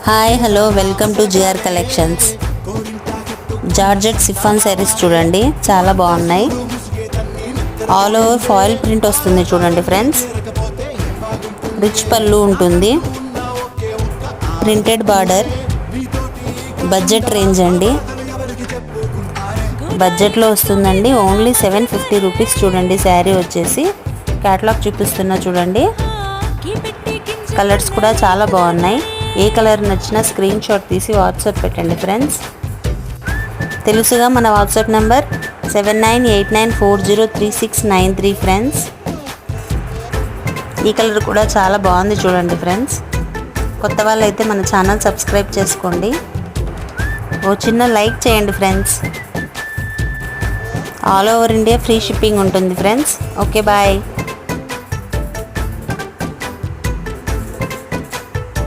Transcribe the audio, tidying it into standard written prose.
Hi hello welcome to GR collections. Georgette chiffon saris చూడండి, చాలా బాగున్నాయి. ఆల్ ఓవర్ ఫాయిల్ ప్రింట్ వస్తుంది చూడండి ఫ్రెండ్స్. రిచ్ పళ్ళు ఉంటుంది, ప్రింటెడ్ బార్డర్. బడ్జెట్ రేంజ్ అండి, బడ్జెట్లో వస్తుందండి. Only 750 rupees. చూడండి శారీ వచ్చేసి క్యాటలాగ్ చూపిస్తున్నా చూడండి. కలర్స్ కూడా చాలా బాగున్నాయి. ఏ కలర్ నచ్చినా స్క్రీన్ షాట్ తీసి వాట్సాప్ పెట్టండి ఫ్రెండ్స్. తెలుసుగా మన వాట్సాప్ నెంబర్ 7989403693 ఫ్రెండ్స్. ఈ కలర్ కూడా చాలా బాగుంది చూడండి ఫ్రెండ్స్. కొత్త వాళ్ళైతే మన ఛానల్ సబ్స్క్రైబ్ చేసుకోండి, ఓ చిన్న లైక్ చేయండి friends. All over India free shipping ఉంటుంది ఫ్రెండ్స్. Okay bye.